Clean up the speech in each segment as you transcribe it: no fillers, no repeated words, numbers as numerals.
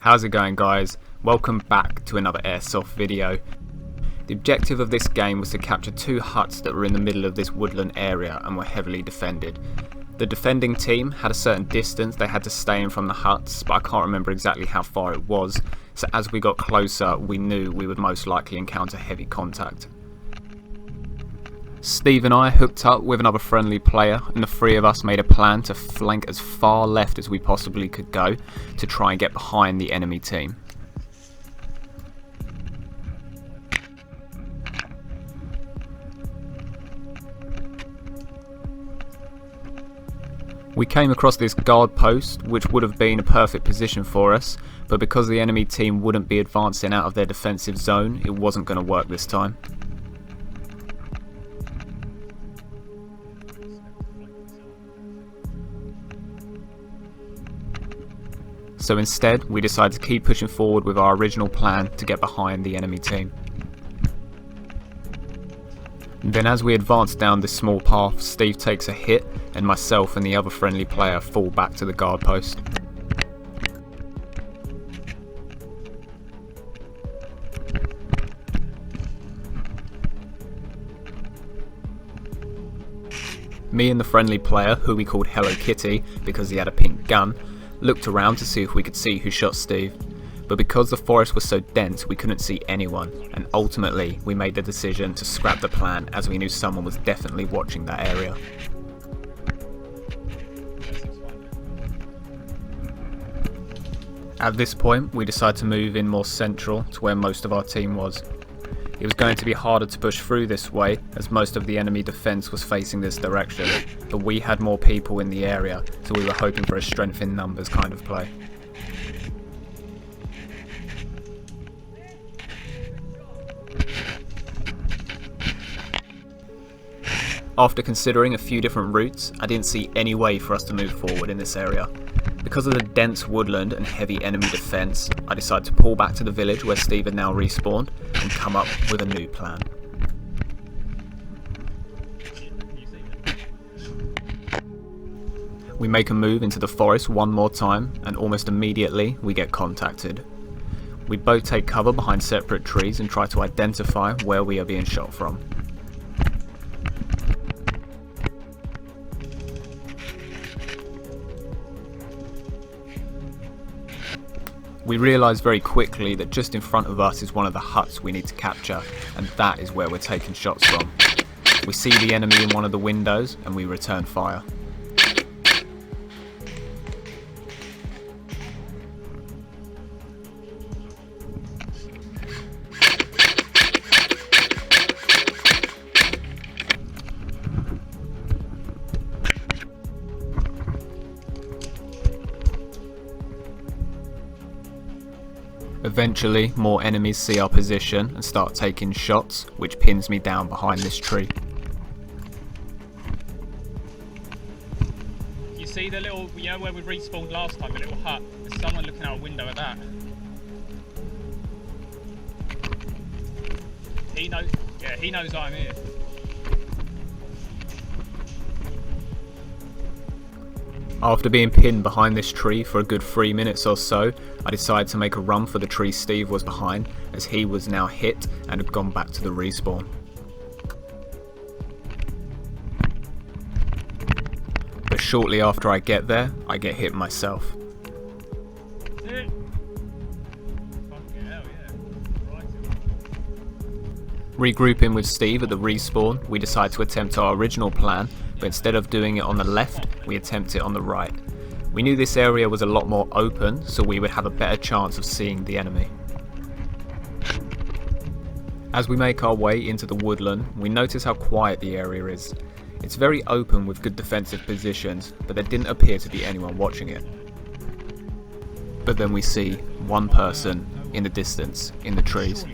How's it going, guys? Welcome back to another Airsoft video. The objective of this game was to capture two huts that were in the middle of this woodland area and were heavily defended. The defending team had a certain distance they had to stay in from the huts, but I can't remember exactly how far it was, so as we got closer we knew we would most likely encounter heavy contact. Steve and I hooked up with another friendly player, and the three of us made a plan to flank as far left as we possibly could go to try and get behind the enemy team. We came across this guard post, which would have been a perfect position for us, but because the enemy team wouldn't be advancing out of their defensive zone, it wasn't going to work this time. So instead, we decided to keep pushing forward with our original plan to get behind the enemy team. Then as we advance down this small path, Steve takes a hit and myself and the other friendly player fall back to the guard post. Me and the friendly player, who we called Hello Kitty because he had a pink gun, looked around to see if we could see who shot Steve, but because the forest was so dense we couldn't see anyone, and ultimately we made the decision to scrap the plan as we knew someone was definitely watching that area. At this point we decided to move in more central to where most of our team was. It was going to be harder to push through this way as most of the enemy defence was facing this direction, but we had more people in the area, so we were hoping for a strength in numbers kind of play. After considering a few different routes, I didn't see any way for us to move forward in this area. Because of the dense woodland and heavy enemy defence, I decided to pull back to the village where Steve had now respawned and come up with a new plan. We make a move into the forest one more time, and almost immediately we get contacted. We both take cover behind separate trees and try to identify where we are being shot from. We realise very quickly that just in front of us is one of the huts we need to capture, and that is where we're taking shots from. We see the enemy in one of the windows and we return fire. Eventually, more enemies see our position and start taking shots, which pins me down behind this tree. You see the little, where we respawned last time, the little hut? There's someone looking out a window at that. He knows I'm here. After being pinned behind this tree for a good 3 minutes or so, I decided to make a run for the tree Steve was behind, as he was now hit and had gone back to the respawn. But shortly after I get there, I get hit myself. Regrouping with Steve at the respawn, we decide to attempt our original plan, but instead of doing it on the left, we attempt it on the right. We knew this area was a lot more open, so we would have a better chance of seeing the enemy. As we make our way into the woodland, we notice how quiet the area is. It's very open with good defensive positions, but there didn't appear to be anyone watching it. But then we see one person in the distance, in the trees.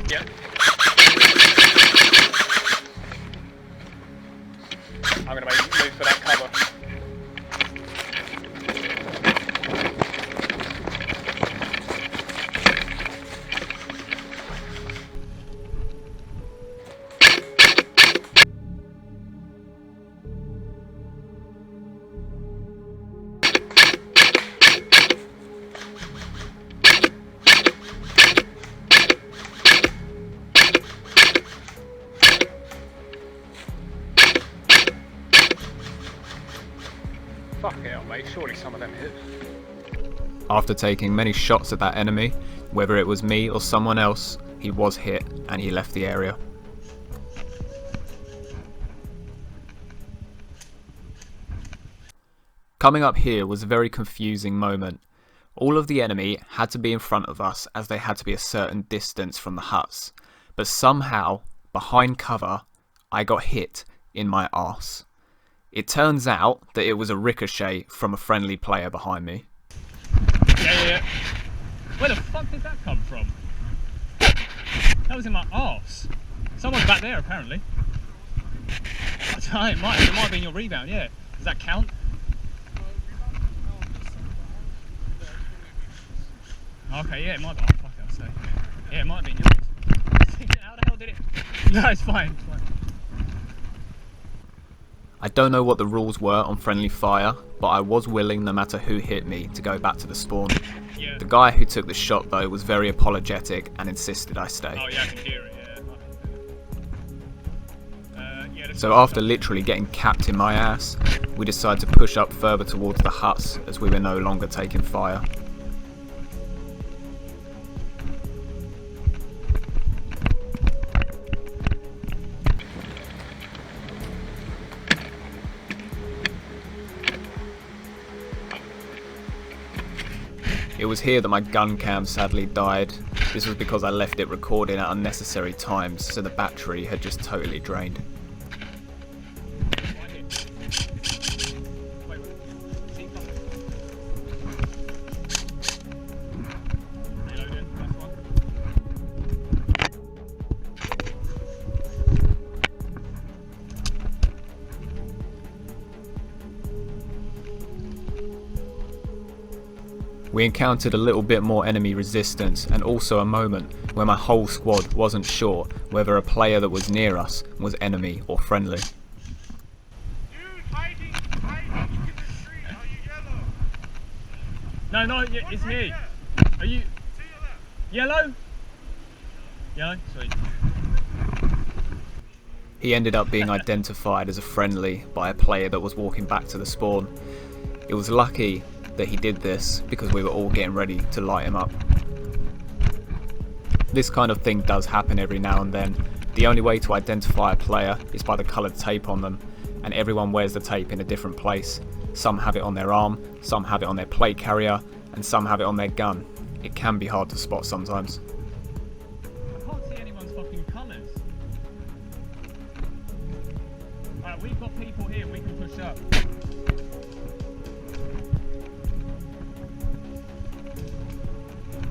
Yeah. I'm going to move for that cover. Fuck it, mate. Surely some of them hit. After taking many shots at that enemy, whether it was me or someone else, he was hit and he left the area. Coming up here was a very confusing moment. All of the enemy had to be in front of us as they had to be a certain distance from the huts, but somehow, behind cover, I got hit in my arse. It turns out that it was a ricochet from a friendly player behind me. Yeah. Where the fuck did that come from? That was in my arse. Someone's back there apparently. It might have been your rebound, yeah. Does that count? Okay, yeah, it might be. Oh, fuck it, I'll say. Yeah, it might have been yours. How the hell did it? No, it's fine. I don't know what the rules were on friendly fire, but I was willing, no matter who hit me, to go back to the spawn. Yeah. The guy who took the shot though was very apologetic and insisted I stay. Oh yeah, I can hear it, yeah. So after literally getting capped in my ass, we decided to push up further towards the huts as we were no longer taking fire. It was here that my gun cam sadly died. This was because I left it recording at unnecessary times, so the battery had just totally drained. We encountered a little bit more enemy resistance and also a moment where my whole squad wasn't sure whether a player that was near us was enemy or friendly. Dude, hiding in the tree. Are you yellow? No, it's me. Are you To your left. yellow? Yellow? Sweet. He ended up being identified as a friendly by a player that was walking back to the spawn. It was lucky that he did this because we were all getting ready to light him up. This kind of thing does happen every now and then. The only way to identify a player is by the coloured tape on them, and everyone wears the tape in a different place. Some have it on their arm, some have it on their plate carrier, and some have it on their gun. It can be hard to spot sometimes. I can't see anyone's fucking colours. Alright, we've got people here, we can push up.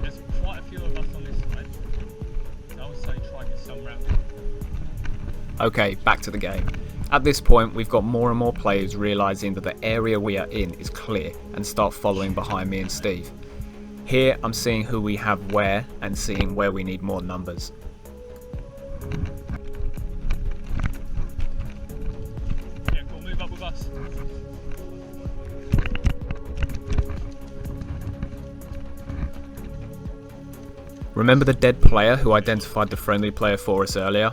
There's quite a few of us on this side. I would say try to get some round. Okay, back to the game. At this point, we've got more and more players realising that the area we are in is clear and start following behind me and Steve. Here, I'm seeing who we have where and seeing where we need more numbers. Yeah, cool, move up with us. Remember the dead player who identified the friendly player for us earlier?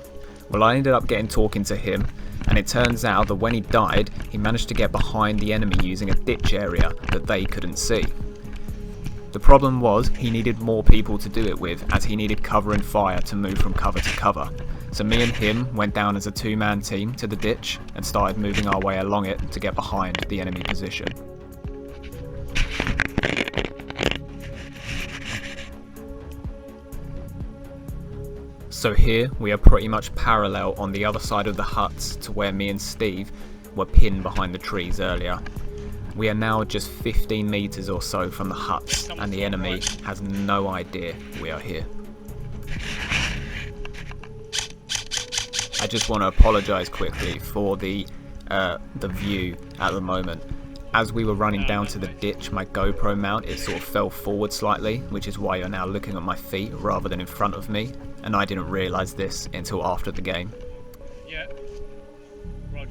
Well, I ended up talking to him, and it turns out that when he died, he managed to get behind the enemy using a ditch area that they couldn't see. The problem was he needed more people to do it with, as he needed cover and fire to move from cover to cover. So me and him went down as a two-man team to the ditch and started moving our way along it to get behind the enemy position. So here we are pretty much parallel on the other side of the huts to where me and Steve were pinned behind the trees earlier. We are now just 15 meters or so from the huts, and the enemy has no idea we are here. I just want to apologize quickly for the view at the moment. As we were running down to the ditch, my GoPro mount, it sort of fell forward slightly, which is why you're now looking at my feet rather than in front of me, and I didn't realise this until after the game. Yeah. Roger.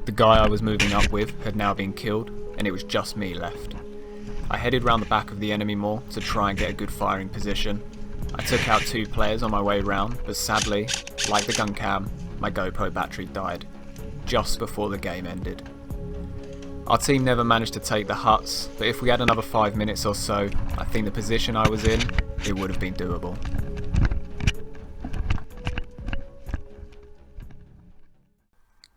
The guy I was moving up with had now been killed, and it was just me left. I headed round the back of the enemy more to try and get a good firing position. I took out 2 players on my way round, but sadly, like the gun cam, my GoPro battery died. just before the game ended. Our team never managed to take the huts, but if we had another 5 minutes or so, I think the position I was in, it would have been doable.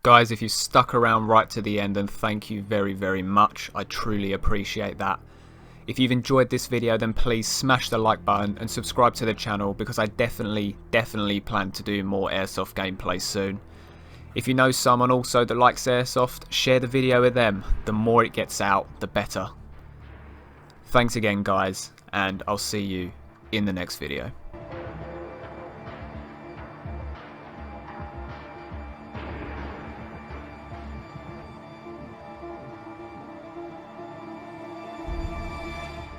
Guys, if you stuck around right to the end, then thank you very, very much. I truly appreciate that. If you've enjoyed this video, then please smash the like button and subscribe to the channel, because I definitely plan to do more Airsoft gameplay soon. If you know someone also that likes Airsoft, share the video with them. The more it gets out, the better. Thanks again guys, and I'll see you in the next video.